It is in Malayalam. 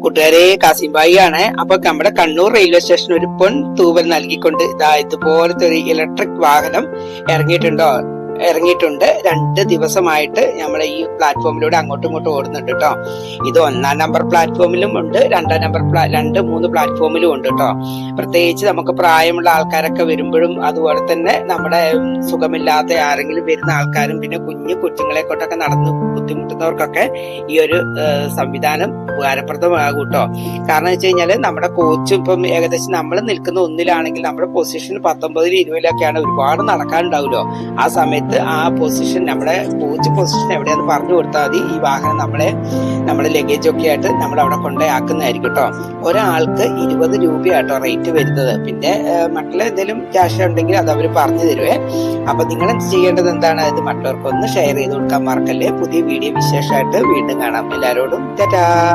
കൂട്ടുകാരെ, കാസിംബായി ആണ്. അപ്പൊ നമ്മുടെ കണ്ണൂർ റെയിൽവേ സ്റ്റേഷൻ ഒരു പൊൻ തൂവൽ നൽകിക്കൊണ്ട് ഇതാ ഇതുപോലത്തെ ഒരു ഇലക്ട്രിക് വാഹനം ഇറങ്ങിയിട്ടുണ്ട്. 2 ദിവസമായിട്ട് നമ്മുടെ ഈ പ്ലാറ്റ്ഫോമിലൂടെ അങ്ങോട്ടും ഇങ്ങോട്ടും ഓടുന്നുണ്ട് കേട്ടോ. ഇത് 1-ാം നമ്പർ പ്ലാറ്റ്ഫോമിലും ഉണ്ട്, 2-ാം നമ്പർ 2-3 പ്ലാറ്റ്ഫോമിലും ഉണ്ട് കേട്ടോ. പ്രത്യേകിച്ച് നമുക്ക് പ്രായമുള്ള ആൾക്കാരൊക്കെ വരുമ്പോഴും അതുപോലെ തന്നെ നമ്മുടെ സുഖമില്ലാത്ത ആരെങ്കിലും വരുന്ന ആൾക്കാരും പിന്നെ കുഞ്ഞുങ്ങളെ കൊണ്ടൊക്കെ നടന്ന് ബുദ്ധിമുട്ടുന്നവർക്കൊക്കെ ഈ ഒരു സംവിധാനം ഉപകാരപ്രദമാകും കേട്ടോ. കാരണം വെച്ച് കഴിഞ്ഞാല് നമ്മുടെ കോച്ചും ഇപ്പം ഏകദേശം നമ്മൾ നിൽക്കുന്ന 1-ലാണെങ്കിൽ നമ്മുടെ പൊസിഷൻ 19-20-ലൊക്കെയാണ്. ഒരുപാട് നടക്കാനുണ്ടാവുമല്ലോ. ആ സമയത്ത് ആ പൊസിഷൻ, നമ്മുടെ കോച്ച് പൊസിഷൻ എവിടെയാന്ന് പറഞ്ഞു കൊടുത്താൽ മതി. ഈ വാഹനം നമ്മുടെ ലഗേജ് ഒക്കെ ആയിട്ട് നമ്മൾ അവിടെ കൊണ്ടുപോയാക്കുന്നതായിരിക്കും കേട്ടോ. ഒരാൾക്ക് 20 രൂപയാട്ടോ റേറ്റ് വരുന്നത്. പിന്നെ മക്കളെ എന്തെങ്കിലും ക്യാഷ് ഉണ്ടെങ്കിൽ അത് അവർ പറഞ്ഞു തരുവേ. അപ്പൊ നിങ്ങൾ ചെയ്യേണ്ടത് എന്താണ്, ഇത് മറ്റുള്ളവർക്ക് ഒന്ന് ഷെയർ ചെയ്ത് കൊടുക്കാൻ മറക്കല്ലേ. പുതിയ വീഡിയോ വിശേഷമായിട്ട് വീണ്ടും കാണാം. എല്ലാവരോടും ടാറ്റാ.